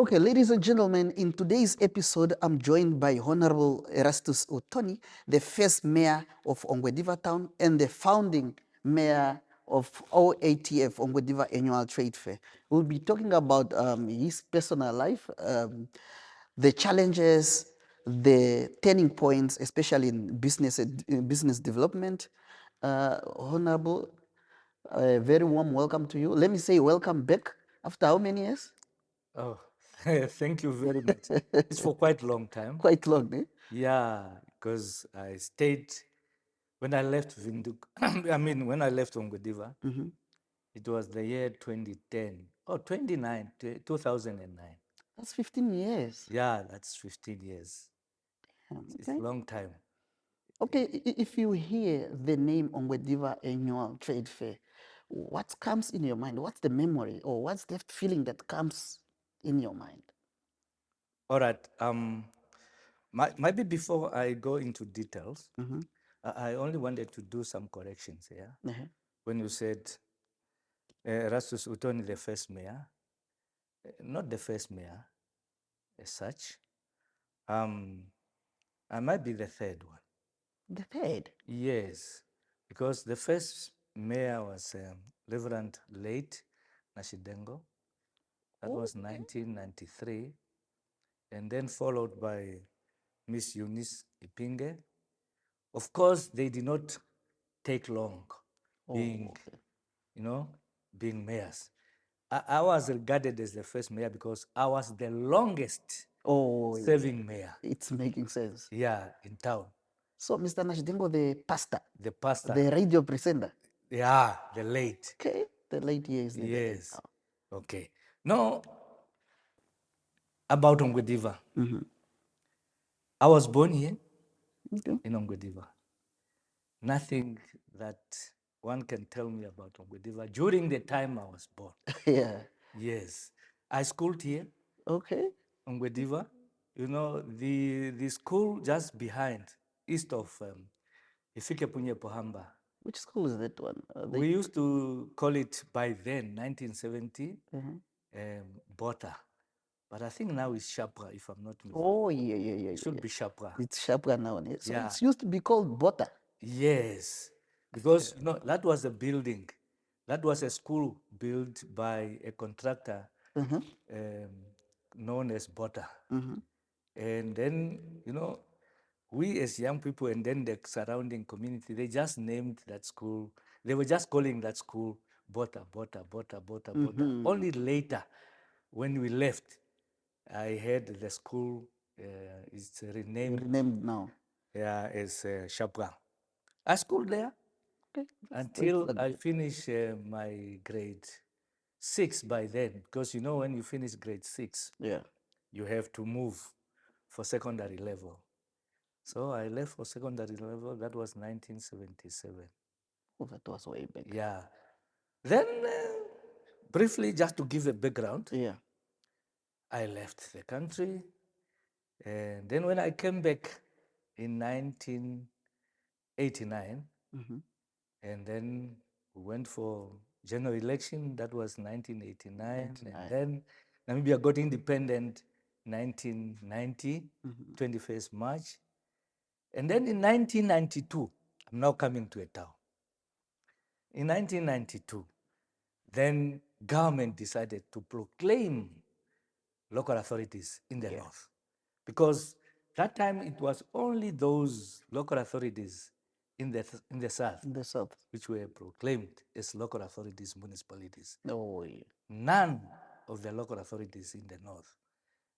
Okay, ladies and gentlemen, in today's episode, I'm joined by Honorable Erastus Uutoni, the first mayor of Ongwediva town and the founding mayor of OATF, Ongwediva Annual Trade Fair. We'll be talking about his personal life, the challenges, the turning points, especially in business development. Honorable, a very warm welcome to you. Let me say welcome back after how many years? Oh, thank you very much. It's for quite a long time. Quite long, eh? Yeah, because I stayed when I left Vinduk. When I left Ongwediva, it was the year 2010 or 2009. That's 15 years. Yeah, that's 15 years. It's Okay. a long time. Okay, if you hear the name Ongwediva Annual Trade Fair, what comes in your mind? What's the memory or what's the feeling that comes in your mind? All right. Maybe before I go into details, I only wanted to do some corrections here. Uh-huh. When you said Erastus Uutoni, the first mayor, not the first mayor as such. I might be the third one. The third. Yes, because the first mayor was Reverend late Nashidengo. That was 1993, and then followed by Miss Eunice Ipinge. Of course, they did not take long being, Okay. you know, being mayors. I was regarded as the first mayor because I was the longest Oh, serving mayor, it's making sense. yeah, in town. So, Mr. Nashidengo, the pastor, The pastor, the radio presenter. yeah, the late. Okay, the late years. Yes. Okay. Now, about Ongwediva. I was born here Okay. in Ongwediva. Nothing that one can tell me about Ongwediva during the time I was born. Yeah. Yes. I schooled here, Okay. Ongwediva. You know, the school just behind, east of Ifike Punye Pohamba. Which school is that one? We used to call it by then, 1970, Bota. But I think now it's Shapra, if I'm not mistaken. Oh, yeah, yeah, yeah. It should yeah. be Shapra. It's Shabra now. So Yeah. it used to be called Bota. Yes, because that was a building, that was a school built by a contractor um, known as Bota. And then, we as young people and then the surrounding community, they just named that school. They were just calling that school Bota, Bota, Bota, Bota, Bota. Only later, when we left, I heard the school is renamed Renamed now. as Shapra. I schooled there Okay. until I finished my grade 6 by then. Because when you finish grade 6, Yeah. you have to move for secondary level. So I left for secondary level. That was 1977. Oh, that was way back. Yeah. Then, briefly, just to give a background, Yeah. I left the country. And then when I came back in 1989, and then we went for general election. That was 1989. And then Namibia got independent 1990, 21st March. And then in 1992, I'm now coming to a town. In 1992, then government decided to proclaim local authorities in the north. Because that time it was only those local authorities in the south In the south. which were proclaimed as local authorities, municipalities. Oh, yeah. None of the local authorities in the north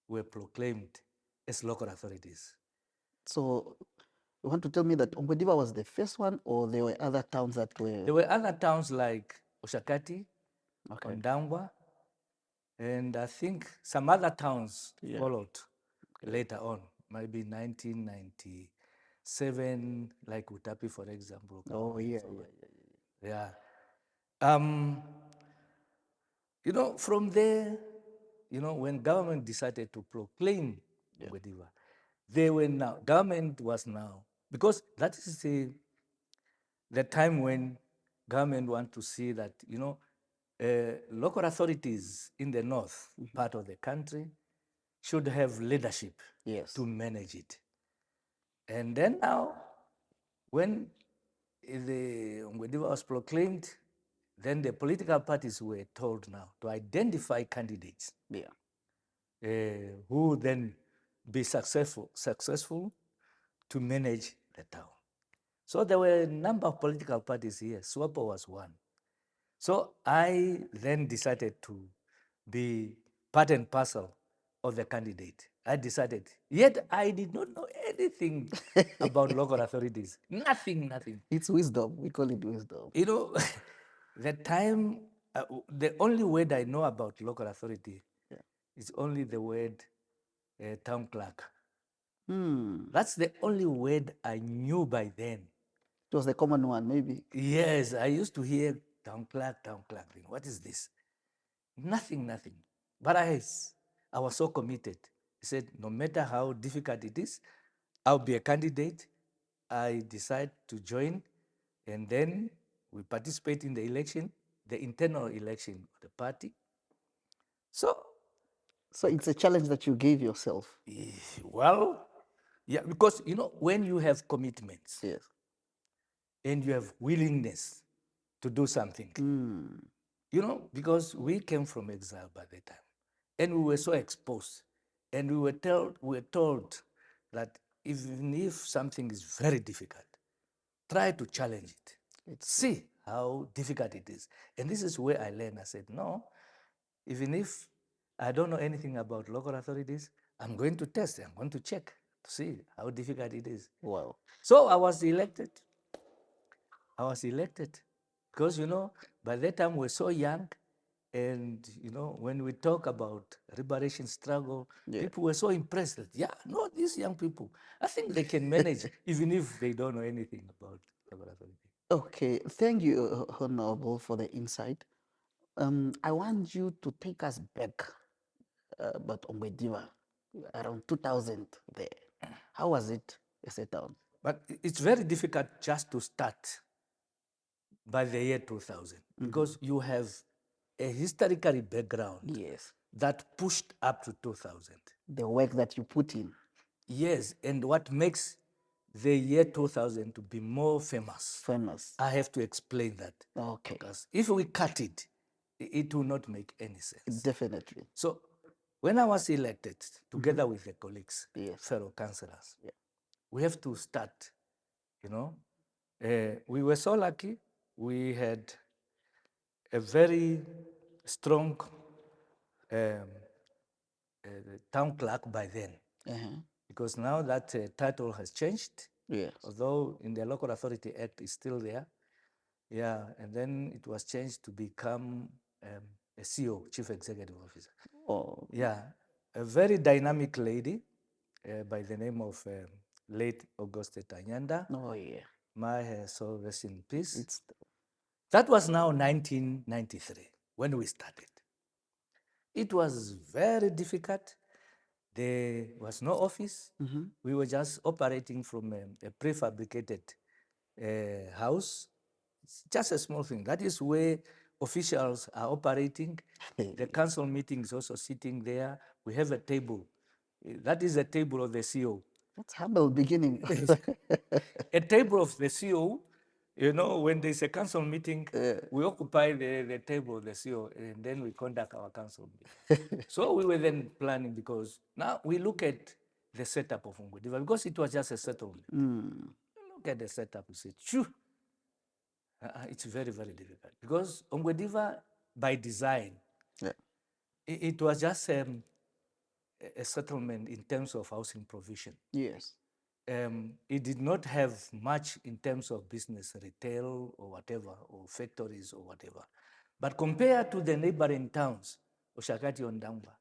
were proclaimed as local authorities. So you want to tell me that Ongwediva was the first one, or there were other towns that were? There were other towns like Oshakati, Okay. Ondangwa, and I think some other towns followed later on, maybe 1997, like Utapi, for example. Oh, yeah, Yeah. From there, when government decided to proclaim Ongwediva, government was now, because that is the time when government want to see that, local authorities in the north part of the country, should have leadership Yes. to manage it. And then now, when the Ongwediva was proclaimed, then the political parties were told now to identify candidates Yeah. who then be successful to manage the town. So there were a number of political parties here. SWAPO was one. So I then decided to be part and parcel of the candidate. I decided. Yet I did not know anything about local authorities. Nothing, nothing. It's wisdom. We call it wisdom. You know, the time, the only word I know about local authority is only the word town clerk. That's the only word I knew by then. It was the common one, maybe. Yes, I used to hear town clerk. What is this? Nothing, nothing. But I was so committed. I said, no matter how difficult it is, I'll be a candidate. I decide to join, and then we participate in the election, the internal election of the party. So, So it's a challenge that you gave yourself. well, yeah, because you know, when you have commitments Yes. and you have willingness to do something, you know, because we came from exile by that time, and we were so exposed, and we were told that even if something is very difficult, try to challenge it. See how difficult it is. And this is where I learned. I said, no, even if I don't know anything about local authorities, I'm going to test, I'm going to check to see how difficult it is. Wow. So I was elected. Because, you know, by that time we're so young. And, you know, when we talk about liberation struggle, people were so impressed that, yeah, no, these young people, I think they can manage even if they don't know anything about local authority. Okay. Thank you, Honorable, for the insight. I want you to take us back about Ongwediva around 2000 there. How was it as a town? But it's very difficult just to start by the year 2000 because you have a historical background Yes. that pushed up to 2000. The work that you put in. Yes, and what makes the year 2000 to be more famous, I have to explain that. Okay. Because if we cut it, it will not make any sense. Definitely. So when I was elected, together with the colleagues, fellow councillors, we have to start, you know. We were so lucky. We had a very strong town clerk by then. Because now that title has changed. Yes. Although in the Local Authority Act is still there. Yeah, and then it was changed to become a CO, Chief Executive Officer. Oh. Yeah, a very dynamic lady by the name of late Auguste Tanyanda. Oh, yeah. May her soul rest in peace. That was now 1993 when we started. It was very difficult. There was no office. We were just operating from a prefabricated house. It's just a small thing. That is where officials are operating. The council meeting is also sitting there. We have a table. That is a table of the CO. That's humble beginning. A table of the CO, you know, when there's a council meeting, we occupy the table of the CO, and then we conduct our council meeting. So we were then planning, because now we look at the setup of Ongwediva, because it was just a settlement. Look at the setup, we say, phew, it's very, very difficult. Because Ongwediva, by design, it was just a settlement in terms of housing provision. Yes. It did not have much in terms of business, retail or whatever, or factories or whatever. But compared to the neighboring towns, Oshakati or Ndangwa,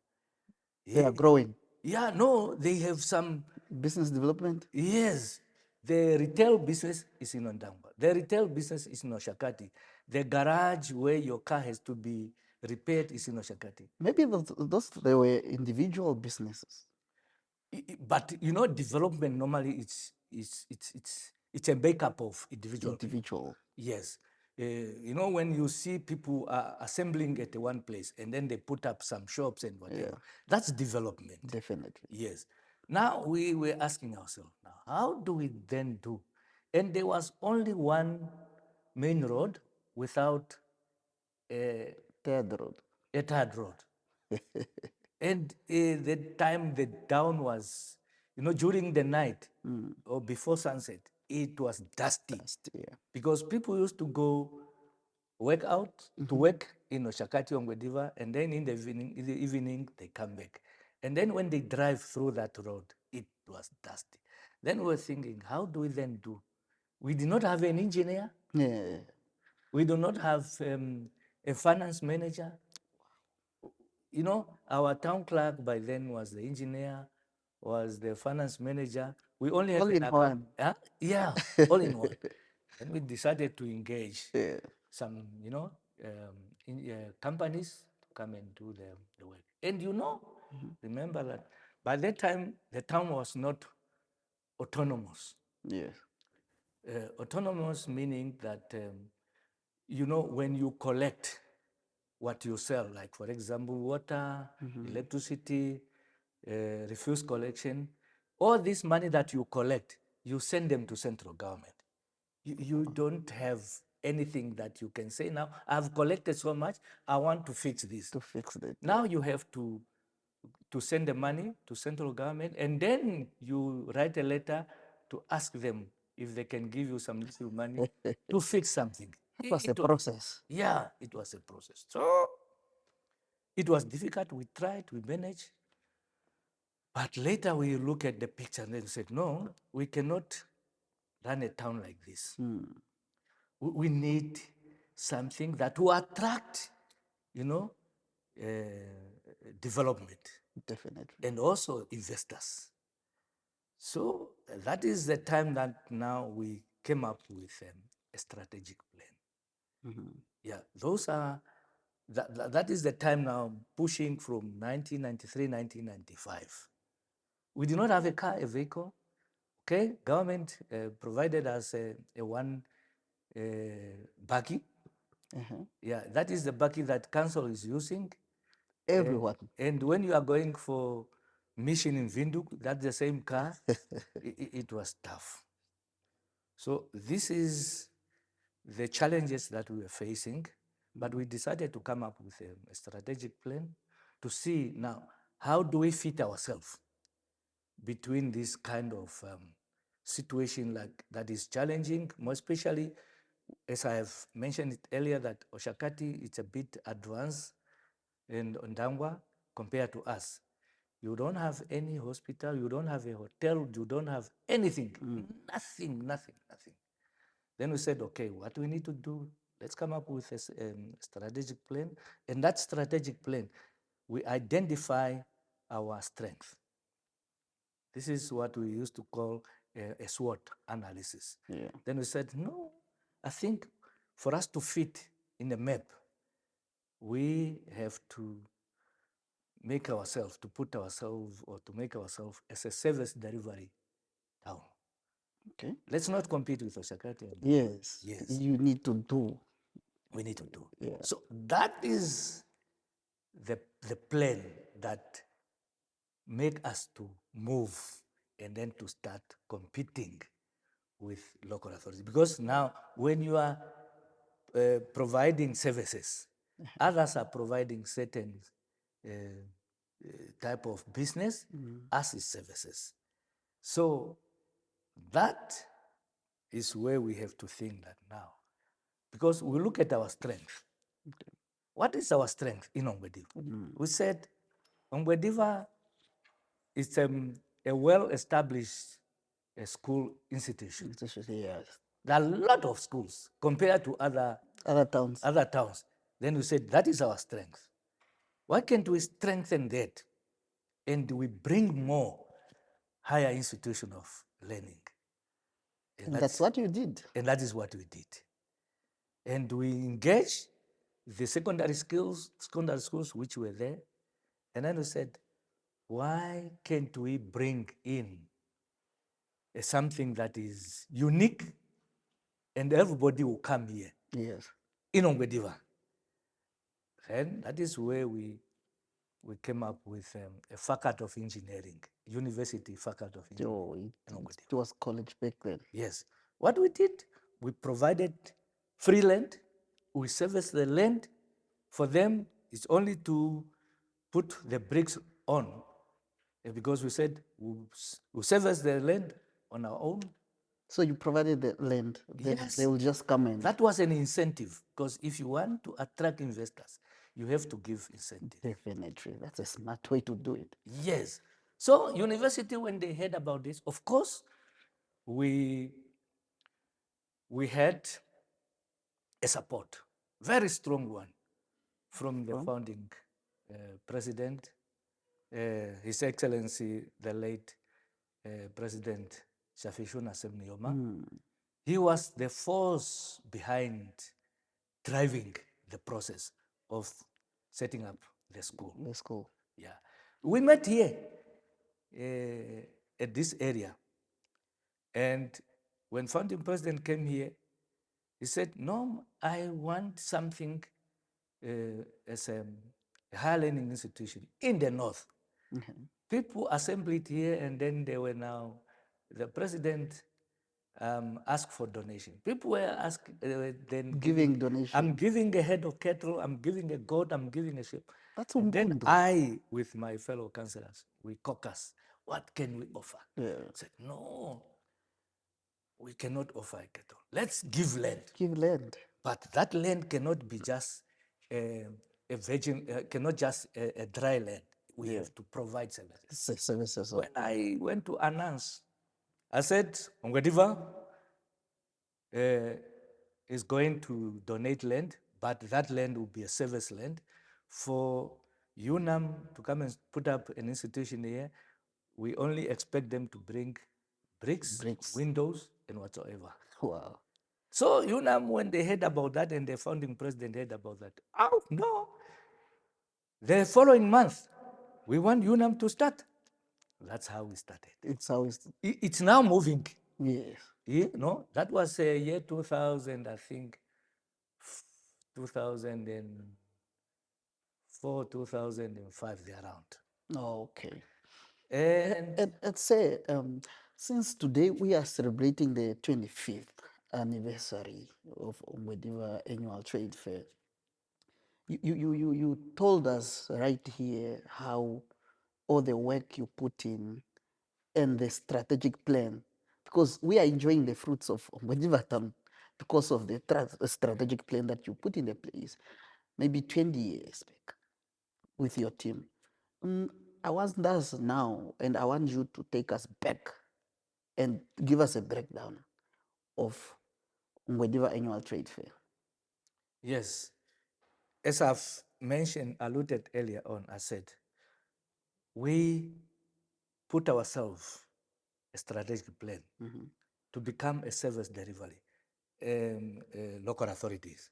They are growing. Yeah, no, they have some business development. Yes, the retail business is in Ondangwa. The retail business is in Oshakati. The garage where your car has to be repaired is in Oshakati. Maybe those they were individual businesses. But you know, development normally it's a makeup of individual. Individual. Yes. You know, when you see people assembling at one place and then they put up some shops and whatever, that's development. Definitely. Yes. Now we were asking ourselves, now, how do we then do? And there was only one main road without a, Third road. a third road. And the time the down was, you know, during the night or before sunset, it was dusty. Yeah. Because people used to go work out, to work in Oshakati, Ongwediva, and then in the evening, they come back. And then when they drive through that road, it was dusty. Then we were thinking, how do we then do? We did not have an engineer. Yeah. We do not have a finance manager. You know, our town clerk by then was the engineer, was the finance manager. We only had All in one. Huh? Yeah, all in one. And we decided to engage Yeah. some, you know, companies to come and do the work. And you know, remember that by that time, the town was not autonomous. Yes. Autonomous meaning that, you know, when you collect what you sell, like for example, water, electricity, refuse collection, all this money that you collect, you send them to central government. You don't have anything that you can say, now, I've collected so much, I want to fix this. To fix that. Now you have to send the money to central government, and then you write a letter to ask them if they can give you some little money to fix something. It was a process. Yeah, it was a process. So it was difficult. We tried, we managed. But later we look at the picture and then said, no, we cannot run a town like this. We need something that will attract, you know, development Definitely. and also investors. So that is the time that now we came up with a strategic plan. Yeah, those are, that is the time now pushing from 1993, 1995. We did not have a vehicle. Okay, government provided us a one buggy. Yeah, that is the buggy that council is using. Everyone. And when you are going for mission in Vinduk, that's the same car. It was tough. So this is the challenges that we were facing, but we decided to come up with a strategic plan to see now, how do we fit ourselves between this kind of situation like that is challenging, more especially, as I have mentioned it earlier, that Oshakati, it's a bit advanced in Ndangwa compared to us. You don't have any hospital, you don't have a hotel, you don't have anything, nothing. Then we said, okay, what we need to do, let's come up with a strategic plan. And that strategic plan, we identify our strength. This is what we used to call a SWOT analysis. Yeah. Then we said, no, I think for us to fit in the map, we have to make ourselves, to put ourselves, or to make ourselves as a service delivery town. Okay. Let's not compete with Oshakati. Yes. Yes. You need to do. We need to do. Yeah. So that is the plan that make us to move and then to start competing with local authorities. Because now when you are providing services, others are providing certain type of business, us is services. So that is where we have to think that now. Because we look at our strength. Okay. What is our strength in Ongwediva? We said Ongwediva is a well-established school institution. Yes. There are a lot of schools compared to other towns. Then we said that is our strength. Why can't we strengthen that and we bring more higher institution of learning? And that's what you did. And that is what we did. And we engaged the secondary schools which were there. And then we said, why can't we bring in something that is unique and everybody will come here? Yes. in Ongwediva. And that is where we came up with a faculty of engineering, university faculty of engineering Oh, in it Ongwediva. was college back then. Yes. What we did, we provided free land. We serviced the land. For them, it's only to put the bricks on. Because we said we service the land on our own. So you provided the land, then Yes. they will just come and That was an incentive, because if you want to attract investors, you have to give incentive. definitely. That's a smart way to do it. Yes. So university, when they heard about this, of course, we had a support, very strong one, from the founding president, His Excellency, the late President Shafishuna Semnioma. He was the force behind driving the process of setting up the school. The school. Yeah. We met here at this area. And when founding president came here, he said, no, I want something as a higher learning institution in the north. People assembled here, and then they were now, the president asked for donation. People were asking, then Giving donation. I'm giving a head of cattle, I'm giving a goat, I'm giving a sheep. That's And then Ubuntu. I, with my fellow councillors, we caucus. What can we offer? Yeah. I said, no, we cannot offer a cattle. Let's give land. Give land. But that land cannot be just a virgin, cannot just a dry land. We have to provide services. Services. When I went to announce, I said, Ongwediva is going to donate land, but that land will be a service land. For UNAM to come and put up an institution here, we only expect them to bring bricks, windows, and whatsoever. Wow. So UNAM, when they heard about that, and the founding president heard about that, oh no. The following month, we want UNAM to start. That's how we started. It's how It's now moving. yes. You know, that was year 2000, I think, 2004, 2005, they're around. Oh, okay. And And say, since today we are celebrating the 25th anniversary of Ongwediva Annual Trade Fair, you told us right here how all the work you put in and the strategic plan, because we are enjoying the fruits of Ongwediva Town because of the strategic plan that you put in the place maybe 20 years back with your team. I want us now, and I want you to take us back and give us a breakdown of Ongwediva Annual Trade Fair. yes, as I've mentioned, alluded earlier on, I said, we put ourselves a strategic plan to become a service delivery, local authorities.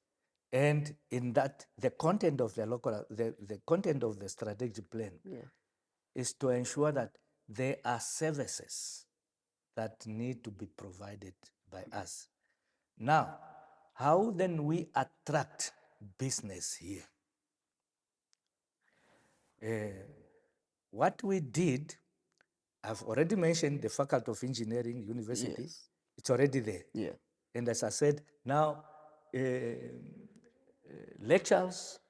And in that, the content of the content of the strategic plan is to ensure that there are services that need to be provided by us. Now, how then we attract business here? What we did, I've already mentioned the Faculty of Engineering University. Yes. It's already there. Yeah. And as I said, now lecturers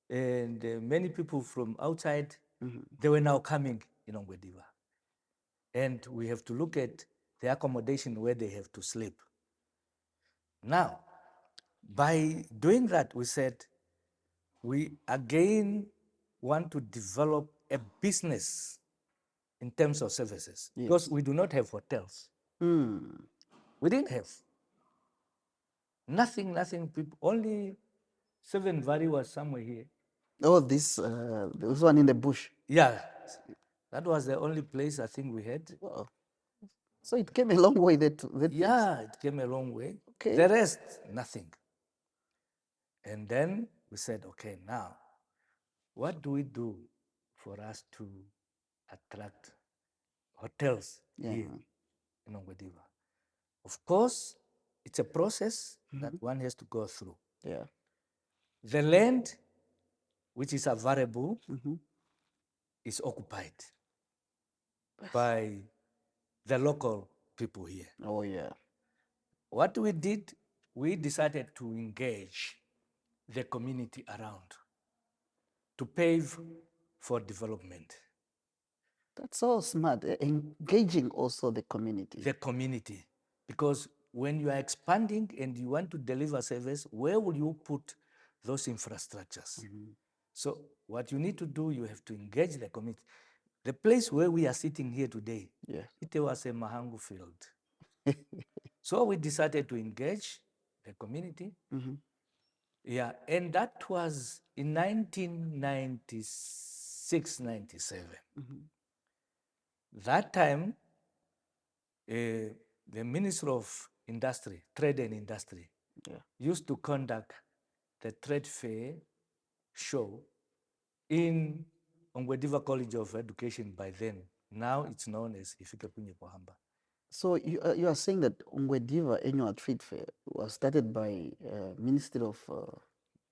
and many people from outside, they were now coming in Ongwediva. And we have to look at the accommodation where they have to sleep. Now, by doing that, we said we again want to develop a business in terms of services, because we do not have hotels. We didn't have nothing. People, only 7 Valley was somewhere here. Oh, this one in the bush. Yeah, that was the only place I think we had. Wow. So it came a long way. That yeah, it came a long way. Okay. The rest, nothing. And then we said, okay, now, what do we do for us to attract hotels here in Ongwediva? Of course, it's a process that one has to go through. Yeah. The land which is available is occupied by the local people here. Oh, yeah. What we did, we decided to engage the community around to pave for development. That's so smart. Engaging also the community. The community, because when you are expanding and you want to deliver service, where will you put those infrastructures? So what you need to do, you have to engage the community. The place where we are sitting here today, Yeah. it was a Mahangu field. So we decided to engage the community. Yeah, and that was in 1996, 97. That time, the Minister of Industry, Trade and Industry, used to conduct the trade fair show in Ongwediva College of Education by then. Now it's known as Ifikepunye Pohamba. So you are saying that Ongwediva Annual Trade Fair was started by Ministry of...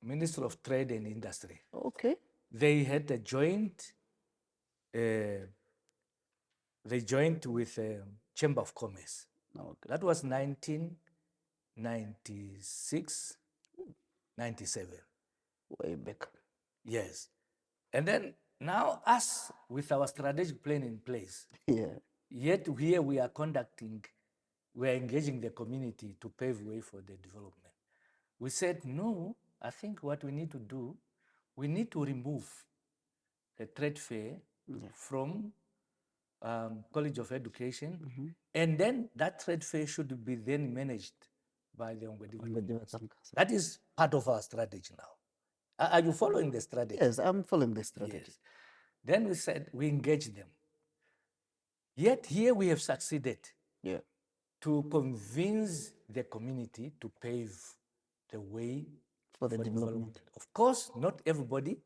Minister of Trade and Industry. Okay. They had a joint, they joined with Chamber of Commerce. Okay. That was 1996, 97. Way back. Yes. And then now us with our strategic plan in place, Yeah. yet here we are conducting, we are engaging the community to pave way for the development. We said, no, I think what we need to do, we need to remove the trade fair from College of Education, and then that trade fair should be then managed by the Ongwediva Community. That is part of our strategy now. Are you following the strategy? Yes, I'm following the strategy. Yes. Then we said we engage them. Yet here we have succeeded to convince the community to pave the way for the development. Of course, not everybody,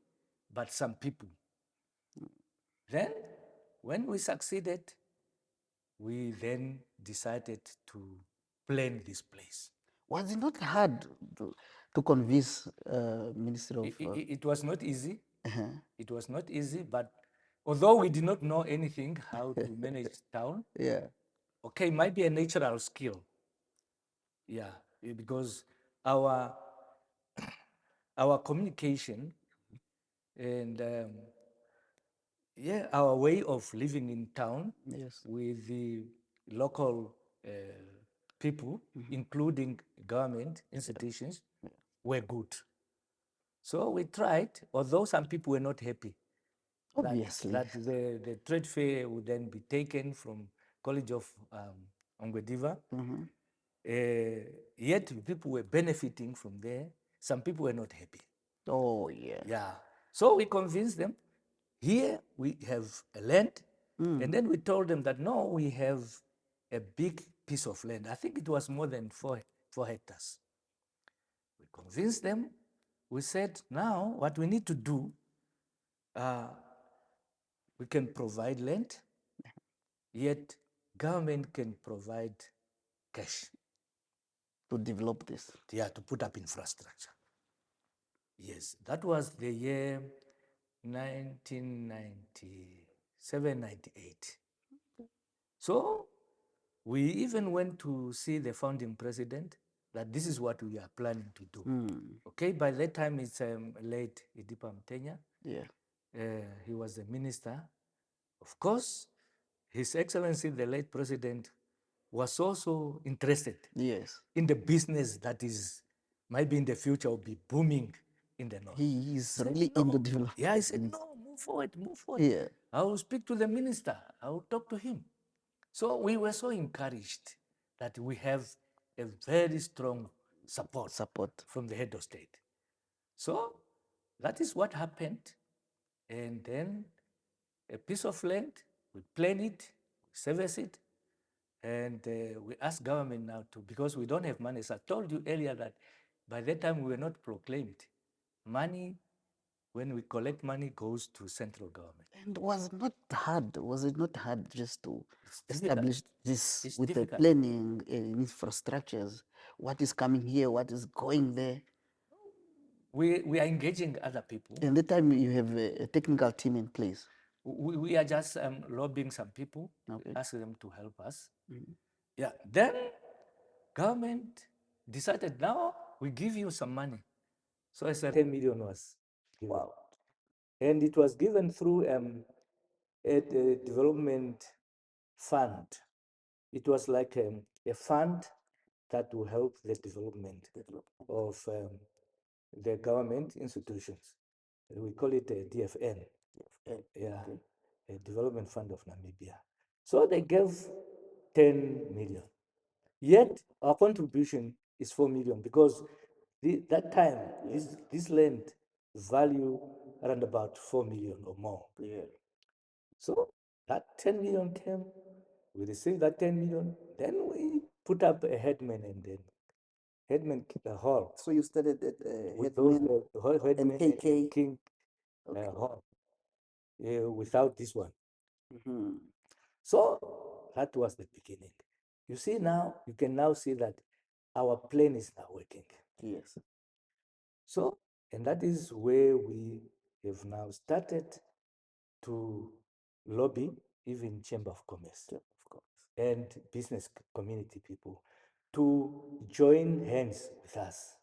but some people. Then, when we succeeded, we then decided to plan this place. Was it not hard to convince Ministry of... It was not easy. It was not easy, but although we did not know anything how to manage town, okay, might be a natural skill. Yeah, because our communication and our way of living in town with the local people, including government institutions, were good. So we tried, although some people were not happy. Obviously. That the trade fair would then be taken from College of Ongwediva. Yet people were benefiting from there. Some people were not happy. Oh, yeah. Yeah. So we convinced them, here we have a land, and then we told them that no, we have a big piece of land. I think it was more than 4 hectares. We convinced them. We said, now what we need to do, we can provide land, yet government can provide cash. To develop this. Yeah, to put up infrastructure. Yes, that was the year 1997, 98. So we even went to see the founding president that this is what we are planning to do. Okay, by that time it's late Idipa Mtenya. Yeah. He was the minister. Of course, His Excellency, the late president, was also interested in the business that is, maybe in the future will be booming in the north. He is really into development. Yeah, he said, no, move forward, move forward. Yeah. I will speak to the minister. I will talk to him. So we were so encouraged that we have a very strong support from the head of state. So that is what happened. And then a piece of land, we plan it, we service it, and we ask government now to, because we don't have money. As I told you earlier that by that time we were not proclaimed. Money, when we collect money, goes to central government. And was it not hard just to establish this It's with difficult. the planning and infrastructures? what is coming here, what is going there. We are engaging other people. And that time you have a technical team in place. We are just lobbying some people, Okay. asking them to help us. Yeah. Then government decided, now we give you some money. So I said 10 million was given. Wow. And it was given through a development fund. It was like a fund that will help the development of the government institutions. We call it a DFN. Yeah, a Development Fund of Namibia. So they gave 10 million. Yet our contribution is 4 million because that time this land value around about 4 million or more. Yeah. So that 10 million came, we received that 10 million, then we put up a headman and then headman hall. So you started at With those Headman headman and KK. King hall without this one. So that was the beginning. You see now, you can now see that our plane is now working. Yes. So, and that is where we have now started to lobby even Chamber of Commerce and business community people to join hands with us.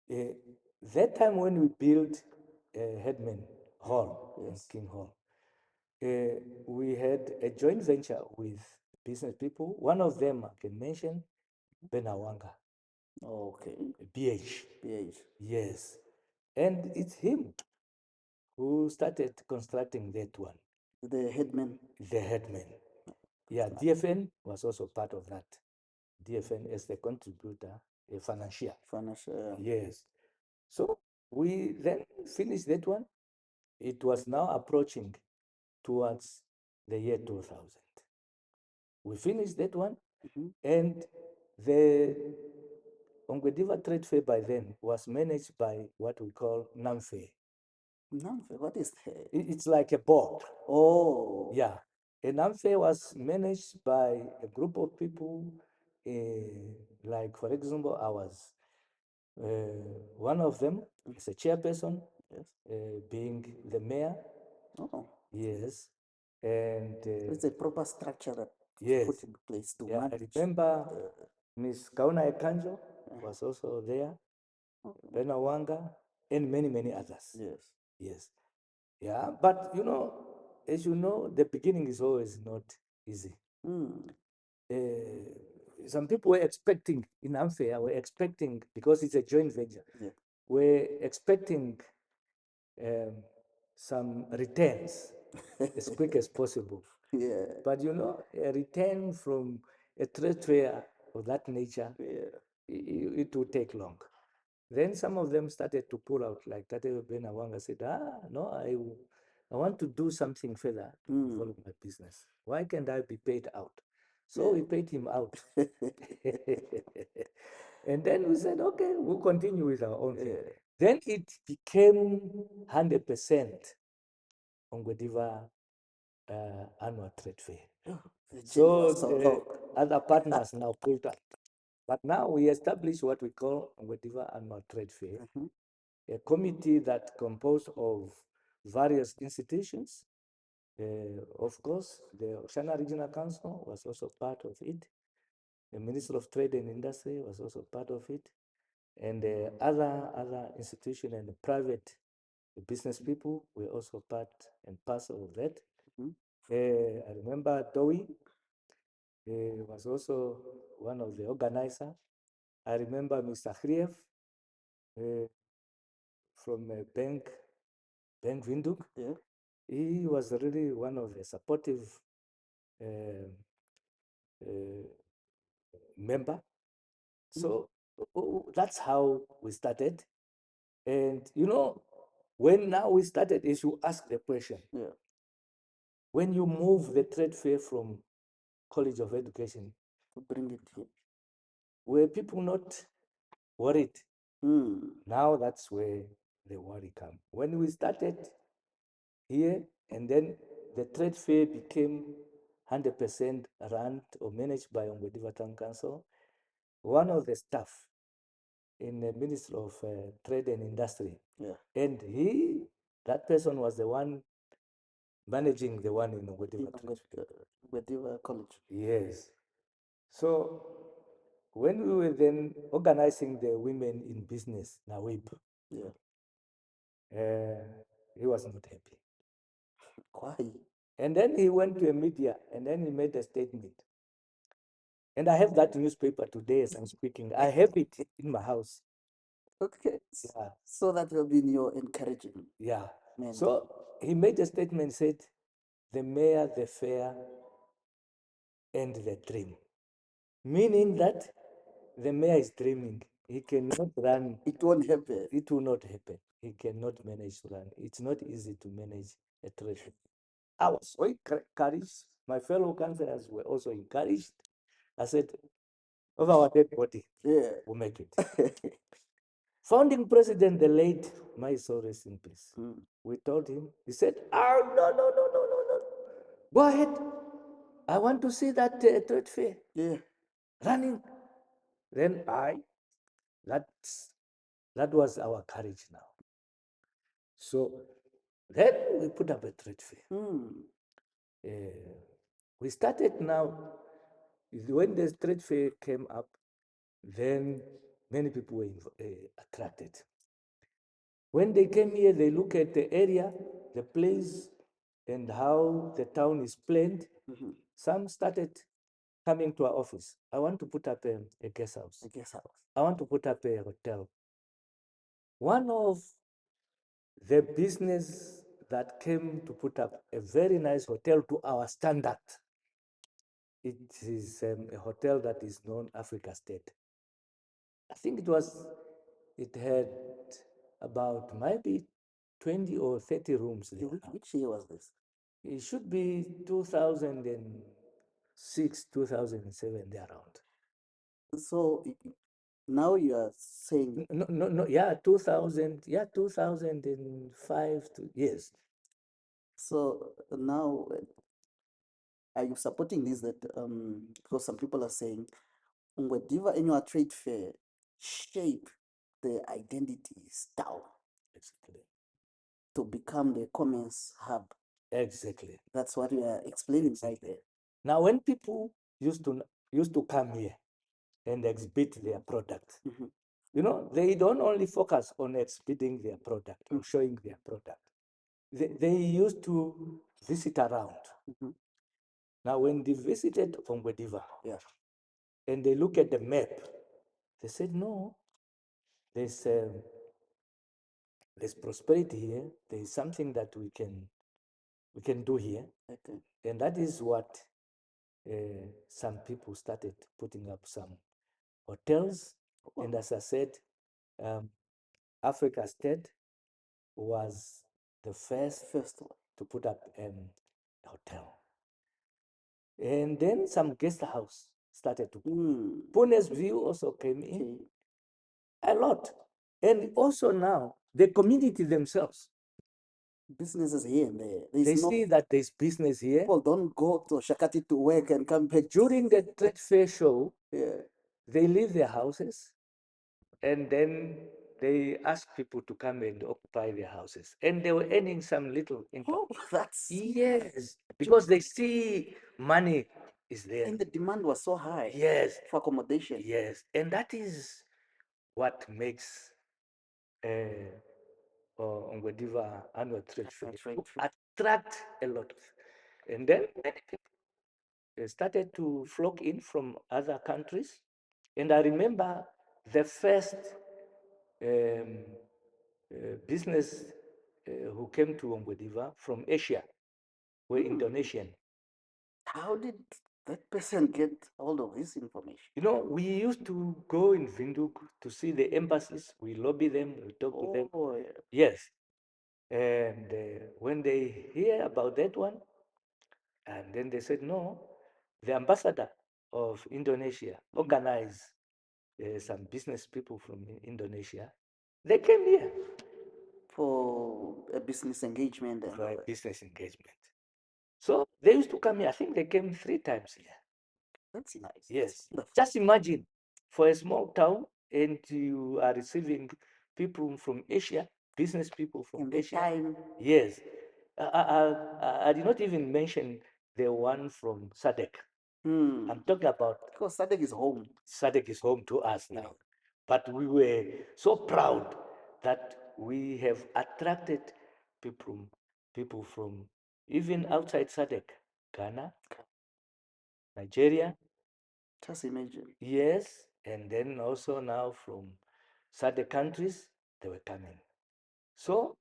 That time when we built Headman Hall, yes, King Hall, we had a joint venture with business people. One of them I can mention, Benawanga. Okay. BH. BH. Yes. And it's him who started constructing that one. The headman. The headman. Yeah, DFN was also part of that. DFN is the contributor, a financier. Financial. Yes. So we then finished that one. It was now approaching towards the year 2000. We finished that one, and the Ongwediva Trade Fair by then was managed by what we call NAMFE. NAMFE, what is that? It's like a board. Oh. Yeah. And NAMFE was managed by a group of people, like, for example, I was one of them is a chairperson, Yes. being the mayor. Oh. Yes. And It's a proper structure that yes, put in place to yeah, I manage. remember Miss Kauna Ekanjo was also there, Benawanga, and many, many others. Yes. Yes. Yeah, but you know, as you know, the beginning is always not easy. Some people were expecting in Unfair, were expecting, because it's a joint venture, Yeah. we're expecting some returns as quick as possible. Yeah. But you know, a return from a trade fair of that nature, Yeah. it will take long. Then some of them started to pull out, like Tate Benawanga said, no, I want to do something further to develop my business. Why can't I be paid out? So we paid him out. And then we said, okay, we'll continue with our own thing. Then it became 100% Ongwediva annual trade fair. So the other partners now pulled out. But now we established what we call Ongwediva Annual Trade Fair, a committee that composed of various institutions. Of course, the Oshana Regional Council was also part of it. The Minister of Trade and Industry was also part of it. And other institutions and private business people were also part and parcel of that. I remember Dowie was also one of the organizers. I remember Mr. Khriev from Bank Windhoek. Yeah. He was really one of the supportive member. So that's how we started. And you know, when now we started, is you ask the question. Yeah. When you move the trade fair from College of Education to bring it here, were people not worried? Now that's where the worry comes. When we started here, and then the trade fair became 100% run or managed by Ongwediva Town Council, one of the staff in the Ministry of Trade and Industry. Yeah. And that person was the one managing the one in Ongwediva. Ongwediva College. Yes. So when we were then organizing the women in business, NAWIB, Yeah. he was not happy. Why? And then he went to a media and then he made a statement. And I have that newspaper today as I'm speaking. I have it in my house. Okay. Yeah. So that will be your encouragement. Yeah. Man. So he made a statement, said, the mayor, the fair, and the dream. Meaning that the mayor is dreaming. He cannot run. It won't happen. It will not happen. He cannot manage to run. It's not easy to manage a treasury. I was so encouraged. My fellow councillors were also encouraged. I said, over our dead body, Yeah. we'll make it. Founding president, the late, my soul rest in peace. We told him, he said, oh, no. Go ahead. I want to see that trade fair. Yeah. Running. Then that was our courage now. So then we put up a trade fair. We started now, when the trade fair came up, then many people were attracted. When they came here, they look at the area, the place, and how the town is planned. Some started coming to our office. I want to put up a guest house. I guess house. I want to put up a hotel. One of the business that came to put up a very nice hotel to our standard, it is a hotel that is known Africa State. I think it had about maybe 20 or 30 rooms there. Which year was this? It should be 2006, 2007, there around. So now you are saying No, yeah, 2005 yes. So now, are you supporting this? That because some people are saying, Ongwediva annual trade fair shape the identities down Exactly. to become the commerce hub. Exactly. That's what we are explaining right there. Now, when people used to come here and exhibit their product, you know, they don't only focus on exhibiting their product or showing their product. They used to visit around. Now, when they visited Ongwediva, Yeah. and they look at the map, they said, no, there's prosperity here. There is something that we can do here. Okay. And that is what some people started putting up some hotels. And as I said, Africa State was the first to put up a hotel. And then some guest house started to come. Pune's View also came in a lot. And also now, the community themselves, businesses here and there. they see that there's business here. People don't go to Shakati to work and come back. During the trade fair show, they leave their houses and then they ask people to come and occupy their houses. And they were earning some little income. Oh, that's Yes, because they see money is there. and the demand was so high. Yes. For accommodation. Yes. And that is what makes Ongwediva annual trade fair to attract a lot of. And then many people started to flock in from other countries. And I remember the first business who came to Ongwediva from Asia were Indonesian. How did that person get all of this information? You know, we used to go in Windhoek to see the embassies. We lobby them, we talk to them. Oh, yeah. Yes. And when they hear about that one, and then they said, no, the ambassador of Indonesia organized some business people from Indonesia. They came here For a business engagement. And for a business engagement. So they used to come here. I think they came 3 times here. that's nice. Yes. That's Just imagine for a small town, and you are receiving people from Asia, business people from In the Asia. time, Yes. I did not even mention the one from SADC. I'm talking about because SADC is home. SADC is home to us now. But we were so proud that we have attracted people, people from even outside SADC, Ghana, Nigeria, Just imagine. yes, and then also now from SADC countries, they were coming. So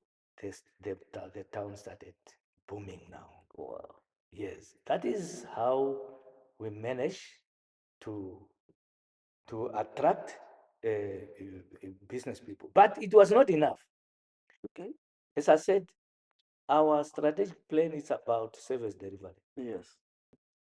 the town started booming now. Wow. Yes, that is how we manage to attract business people. But it was not enough. Okay. As I said, our strategic plan is about service delivery. Yes.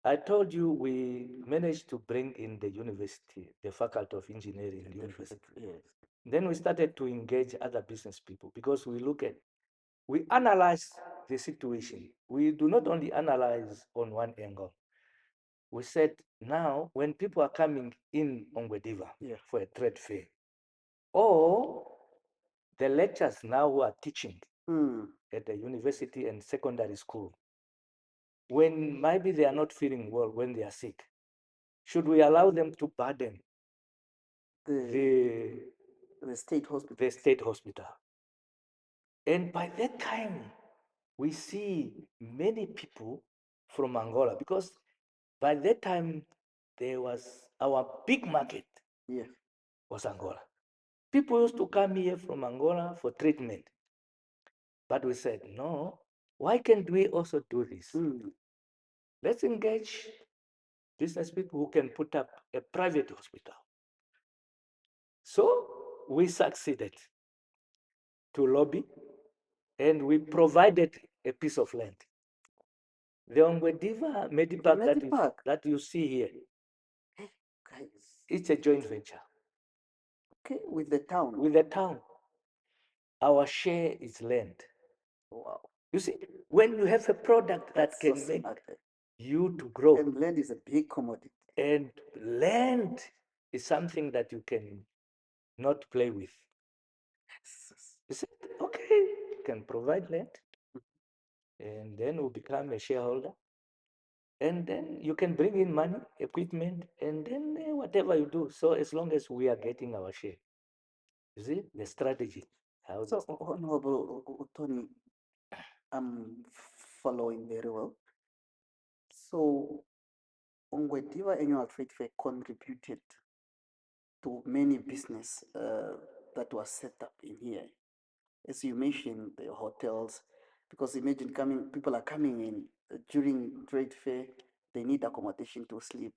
I told you we managed to bring in the university, the Faculty of Engineering University. Yes. Then we started to engage other business people because we analyze the situation. We do not only analyze on one angle. We said now when people are coming in Ongwediva Yeah. for a trade fair, or the lecturers now who are teaching at the university and secondary school, when maybe they are not feeling well, when they are sick, should we allow them to burden The the state hospital. state hospital? And by that time, we see many people from Angola because by that time there was our big market Yeah. was Angola. People used to come here from Angola for treatment. But we said, no, why can't we also do this? Let's engage business people who can put up a private hospital. So we succeeded to lobby and we provided a piece of land. The Ongwediva Medipark that you see here, Guys. it's a joint venture Okay, with the town. with the town. Our share is land. Wow. You see, when you have a product that That's can so make smart. you to grow, And land is a big commodity. and land is something that you can not play with. You said, okay, you can provide land, and then we'll become a shareholder. And then you can bring in money, equipment, and then whatever you do. So as long as we are getting our share, you see the strategy. How So, Honorable Uutoni, I'm following very well. So, Ongwediva Annual Trade Fair contributed to many business that was set up in here. As you mentioned, the hotels, because imagine people are coming in during trade fair, they need accommodation to sleep.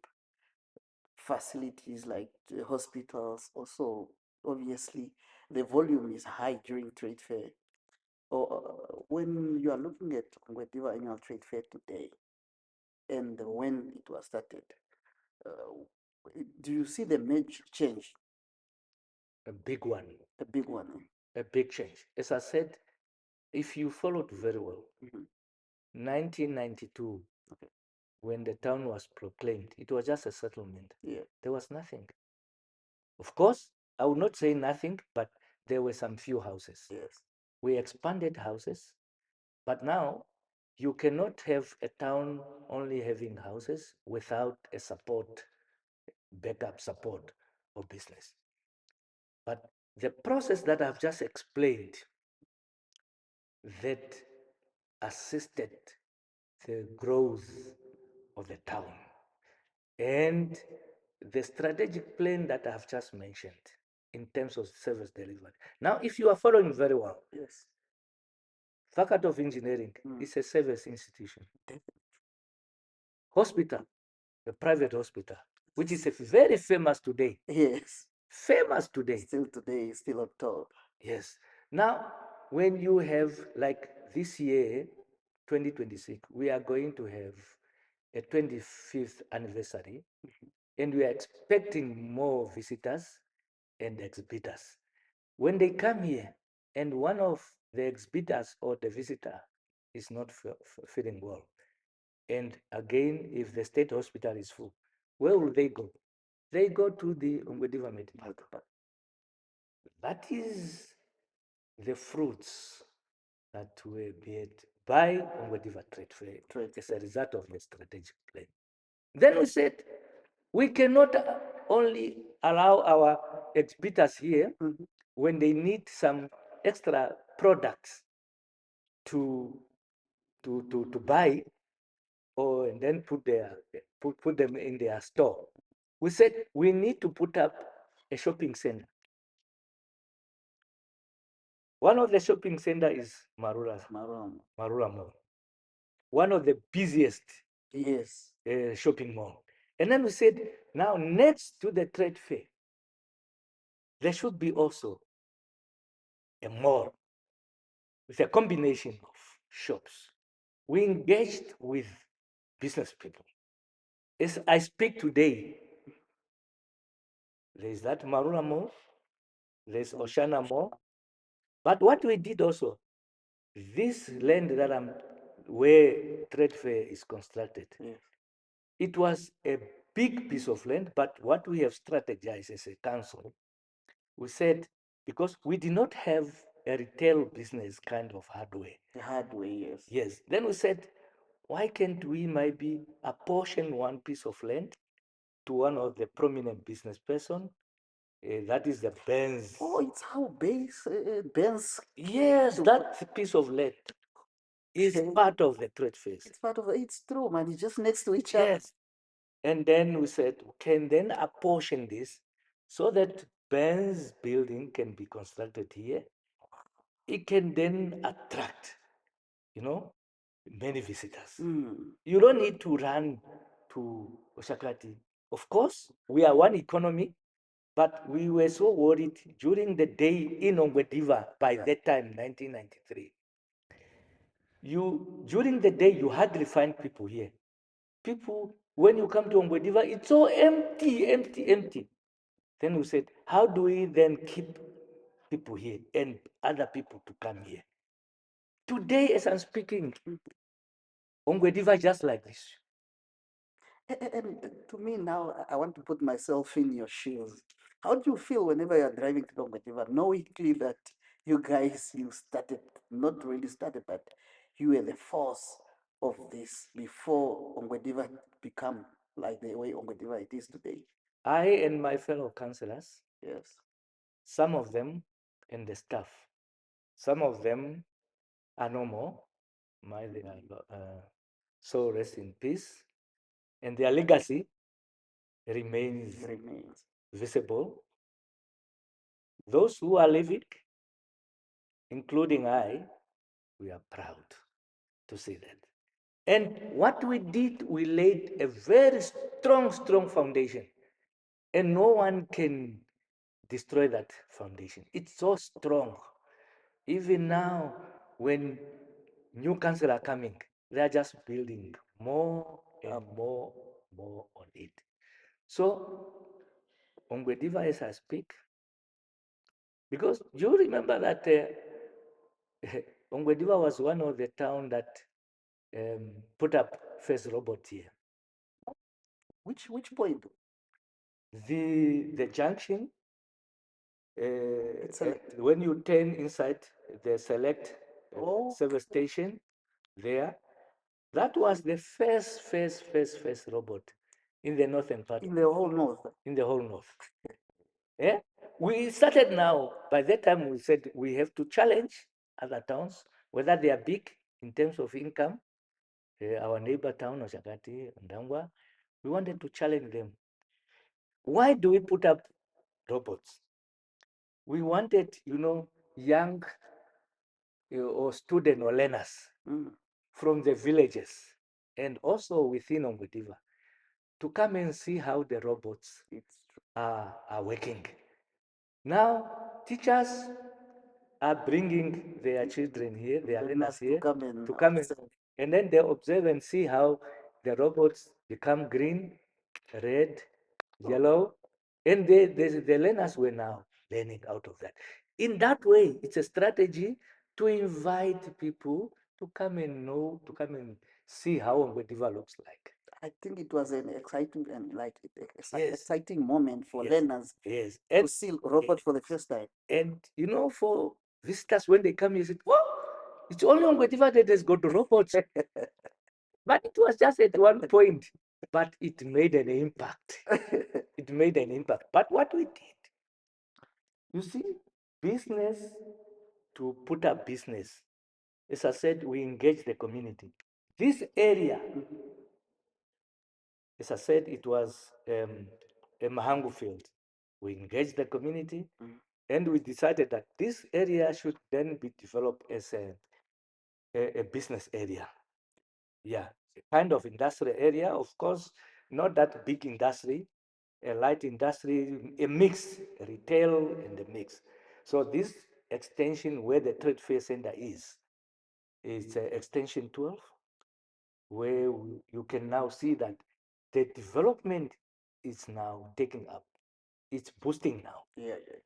Facilities like hospitals, also obviously the volume is high during trade fair. Or when you are looking at Ongwediva Annual Trade Fair today, and when it was started, do you see the major change? a big one, A big one. a big change. As I said, if you followed very well, 1992, Okay. when the town was proclaimed, it was just a settlement. Yeah. There was nothing. Of course, I would not say nothing, but there were some few houses. Yes. We expanded houses, but now you cannot have a town only having houses without a support, backup support of business. But the process that I've just explained that assisted the growth of the town and the strategic plan that I've just mentioned in terms of service delivery. Now, if you are following very well, Yes. Faculty of Engineering is a service institution. Definitely. Hospital, a private hospital, which is very famous today. Yes. Famous today. Still today, still on top. Yes. Now, when you have, like this year, 2026, we are going to have a 25th anniversary, and we are expecting more visitors and exhibitors. When they come here, and one of the exhibitors or the visitor is not feeling well, and again, if the state hospital is full, where will they go? they go to the Ongwediva Medical Park. That is the fruits that were beared by Ongwediva Trade Fair as a result of the strategic plan. Then we said, we cannot only allow our exhibitors here when they need some extra products to buy or and then put them in their store. We said we need to put up a shopping center. One of the shopping center is Marula Mall, one of the busiest shopping mall. And then we said, now next to the trade fair, there should be also a mall with a combination of shops. We engaged with business people. As I speak today, there's that Marula Mall, there's Oshana Mall. But what we did also, this land that where trade fair is constructed, it was a big piece of land, but what we have strategized as a council, we said, because we did not have a retail business kind of hardware. The hardware, yes. Yes. Then we said, why can't we maybe apportion one piece of land to one of the prominent business person? That is the Benz. Oh, it's how Benz. Yes, that piece of land is part of the trade fair. It's part of it. It's true, man. It's just next to each other. Yes. And then we said, can then apportion this so that Benz building can be constructed here. It can then attract, many visitors. You don't need to run to Oshakati. Of course, we are one economy, but we were so worried during the day in Ongwediva by that time, 1993. During the day, you hardly find people here. People, when you come to Ongwediva, it's so empty, empty, empty. Then we said, how do we then keep people here and other people to come here? Today, as I'm speaking, Ongwediva just like this. And to me now, I want to put myself in your shoes. How do you feel whenever you're driving to Ongwediva, knowing clearly that you guys, you started, not really started, but you were the force of this before Ongwediva become like the way Ongwediva it is today? I and my fellow councillors, Yes. some of them and the staff, some of them are no more. They are so rest in peace. And their legacy remains visible. Those who are living, including I, we are proud to see that. And what we did, we laid a very strong, strong foundation. And no one can destroy that foundation. It's so strong. Even now, when new council are coming, they are just building more and more on it. So, Ongwediva, as I speak, because you remember that Ongwediva was one of the town that put up first robot here. Which point? The junction, when you turn inside the select service station there, that was the first robot in the northern part. In the whole north. In the whole north. Yeah? We started now. By that time, we said we have to challenge other towns, whether they are big in terms of income. Our neighbor town, Oshakati, Ndangwa, we wanted to challenge them. Why do we put up robots? We wanted, young or student or learners from the villages and also within Ongwediva to come and see how the robots are working. Now, teachers are bringing their children here, their learners here, to come and then they observe and see how the robots become green, red, yellow, and the learners were now learning out of that. In that way, it's a strategy to invite people to come and know, to come and see how Ongwediva looks like. I think it was an exciting and like Yes, exciting moment for yes, learners yes. to see robot for the first time. And for visitors when they come, you say, "Whoa, it's only Ongwediva that has got robots." But it was just at one point, but it made an impact. It made an impact. But what we did, you see, business to put up business. As I said, we engage the community. This area, as I said, it was a Mahangu field. We engaged the community and we decided that this area should then be developed as a business area. Yeah, a kind of industrial area, of course, not that big industry, a light industry, a mix, a retail and a mix. So this extension where the trade fair center is extension 12, where you can now see that the development is now taking up. It's boosting now. Yeah, yeah.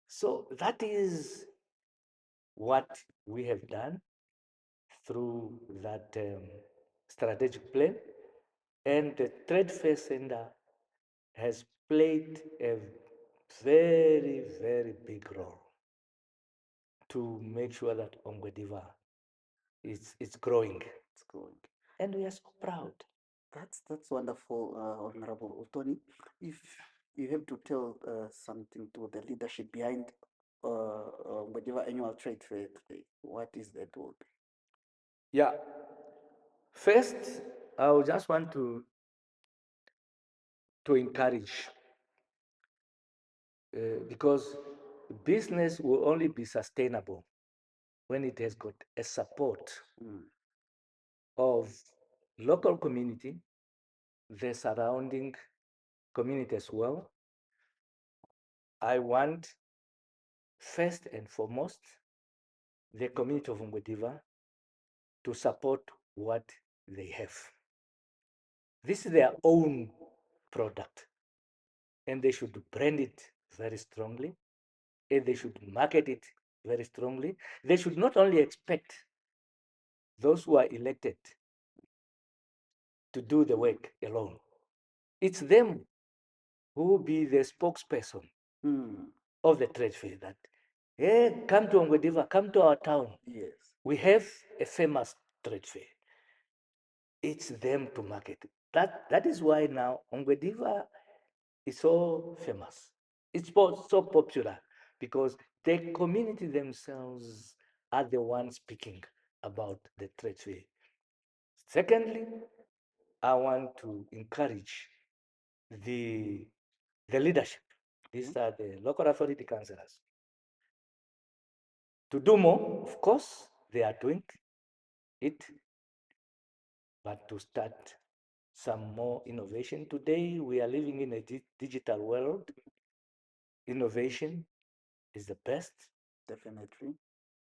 So that is what we have done through that strategic plan. And the Trade Fair Center has played a very, very big role to make sure that Ongwediva is growing. It's growing. And we are so proud. That's wonderful, Honorable Uutoni. If you have to tell something to the leadership behind whatever annual trade fair today, what is that will be? Yeah. First, I would just want to encourage because business will only be sustainable when it has got a support of local community, the surrounding community as well. I want first and foremost the community of Ongwediva to support what they have. This is their own product, and they should brand it very strongly, and they should market it very strongly. They should not only expect those who are elected to do the work alone. It's them who will be the spokesperson of the trade fair that, hey, come to Ongwediva, come to our town. Yes. We have a famous trade fair. It's them to market. That is why now Ongwediva is so famous. It's so popular because the community themselves are the ones speaking about the trade fair. Secondly, I want to encourage the the leadership. These are the local authority councillors. To do more, of course, they are doing it, but to start some more innovation. Today, we are living in a digital world. Innovation is the best. Definitely.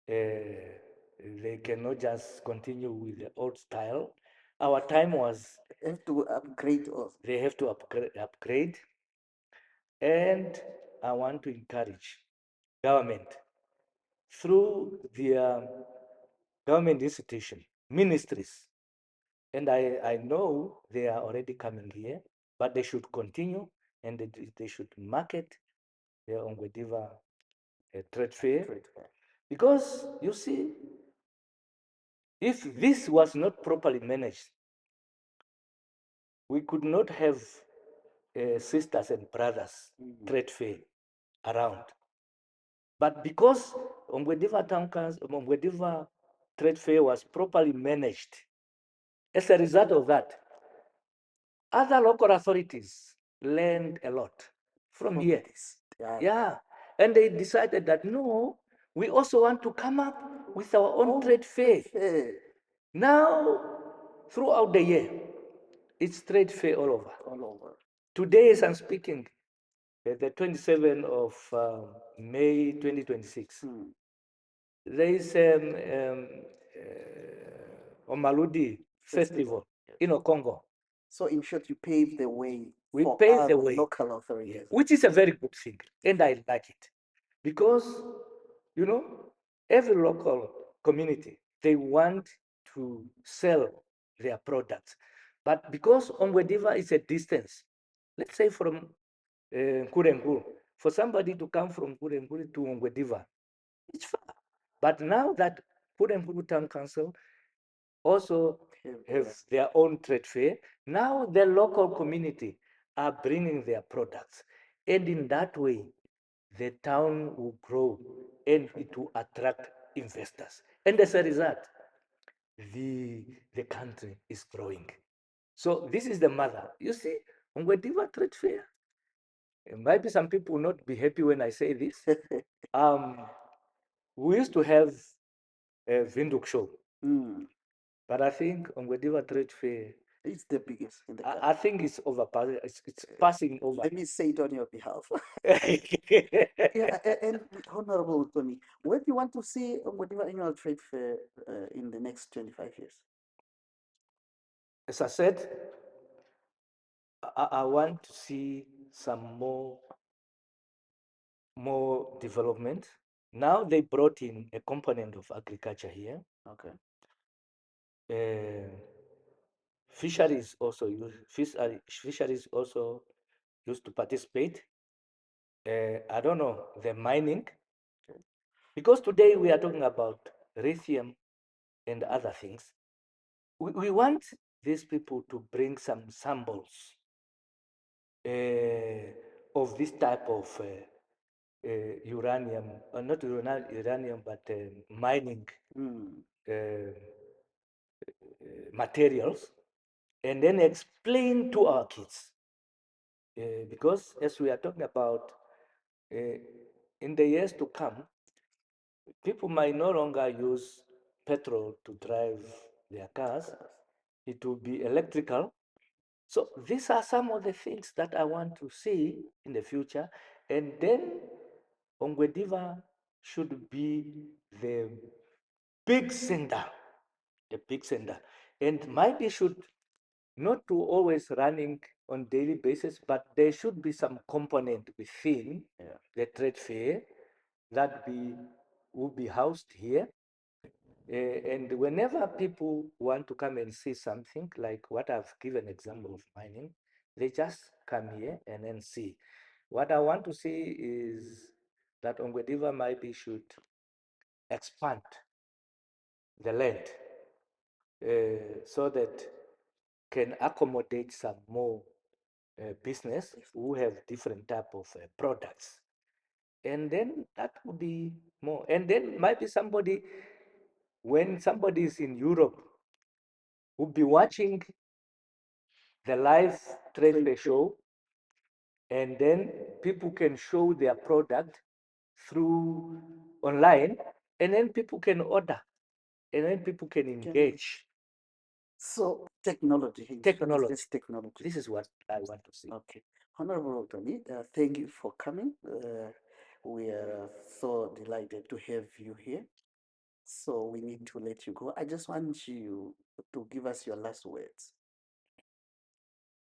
They cannot just continue with the old style. Our time was They have to upgrade us. they have to upgrade. And I want to encourage government through their government institution, ministries. And I know they are already coming here, but they should continue and they should market their Ongwediva trade fair. Because you see, if this was not properly managed, we could not have sisters and brothers trade fair around. But because Ongwediva trade fair was properly managed, as a result of that, other local authorities learned a lot from here. Yeah. And they decided that no, we also want to come up with our own trade fair. Now, throughout the year, it's trade fair all over. All over. Today, as I'm speaking, the 27th of May 2026, there is Omaludi Festival in Okongo. So in short, you pave the way We for pave the other way. local authorities. Which is a very good thing, and I like it. Because, every local community, they want to sell their products. But because Ongwediva is a distance, let's say from Kurengu, for somebody to come from Kurengu to Ongwediva, it's far. But now that Kurengu Town Council also have their own trade fair, now the local community are bringing their products. And in that way, the town will grow and it will attract investors. And as a result, the country is growing. So this is the mother. You see, Ongwediva Trade Fair, maybe some people will not be happy when I say this. We used to have a Vinduk show, but I think Ongwediva Trade Fair, It's the biggest in the country. I think it's over. It's passing over. Let me say it on your behalf. And Honorable Tony, where do you want to see Ongwediva Annual Trade Fair in the next 25 years? As I said, I want to see some more development. Now they brought in a component of agriculture here. Okay. Fisheries also fisheries also used to participate. I don't know the mining, because today we are talking about lithium and other things. We want these people to bring some samples of this type of uranium, not uranium, but mining materials, and then explain to our kids. Because as we are talking about, in the years to come, people might no longer use petrol to drive their cars. It will be electrical. So these are some of the things that I want to see in the future. And then Ongwediva should be the big center, the big center. And maybe should not to always running on daily basis, but there should be some component within the trade fair that will be housed here. And whenever people want to come and see something like what I've given example of mining, they just come here and then see. What I want to see is that Ongwediva maybe should expand the land so that can accommodate some more business who have different type of products, and then that would be more. And then might be somebody, when somebody is in Europe, would be watching the live trade fair show, and then people can show their product through online, and then people can order, and then people can engage. So technology. Technology. This technology. This is what I want to see. Okay. Honorable Tony, thank you for coming. We are so delighted to have you here. So we need to let you go. I just want you to give us your last words.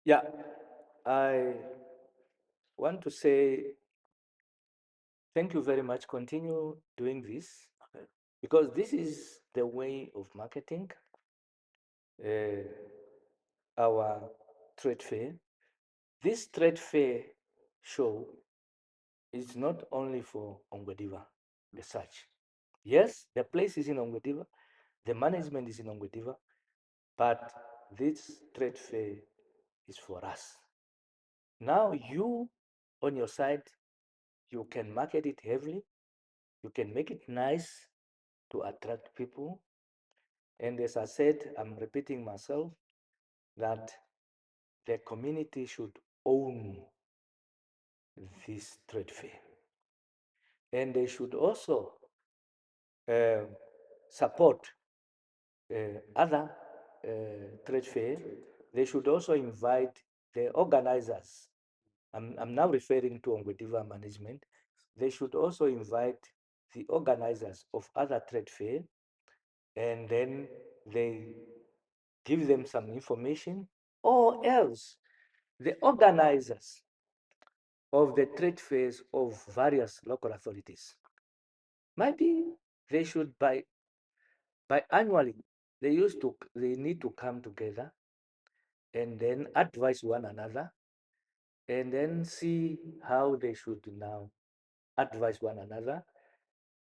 Yeah, I want to say thank you very much. Continue doing this, because this is the way of marketing our trade fair. This trade fair show is not only for Ongwediva as such. Yes, the place is in Ongwediva, the management is in Ongwediva, but this trade fair is for us. Now you, on your side, you can market it heavily, you can make it nice to attract people. And as I said, I'm repeating myself, that the community should own this trade fair. And they should also uh, support other trade fair. They should also invite the organizers. I'm now referring to Ongwediva management. They should also invite the organizers of other trade fair, and then they give them some information, or else the organizers of the trade fairs of various local authorities, maybe they should by annually, they need to come together and then advise one another, and then see how they should now advise one another.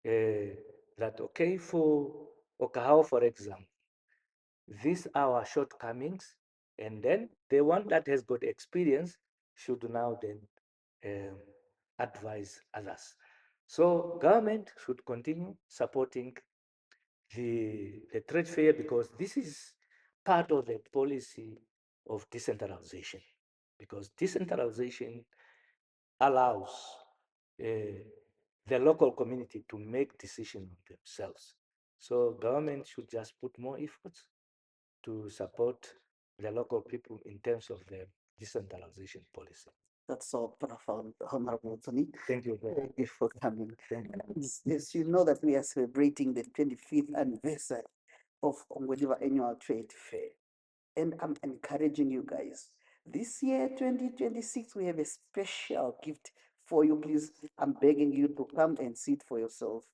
That okay, for Okahao, for example, these are our shortcomings, and then the one that has got experience should now then um, advise others. So government should continue supporting the trade fair because this is part of the policy of decentralization. Because decentralization allows the local community to make decisions on themselves. So government should just put more efforts to support the local people in terms of the decentralization policy. That's so profound, Honorable Tony. Thank you very much. Thank you for coming. Thank you. As you know that we are celebrating the 25th anniversary of Ongwediva Annual Trade Fair. And I'm encouraging you guys. This year, 2026, we have a special gift for you. Please, I'm begging you to come and see it for yourself.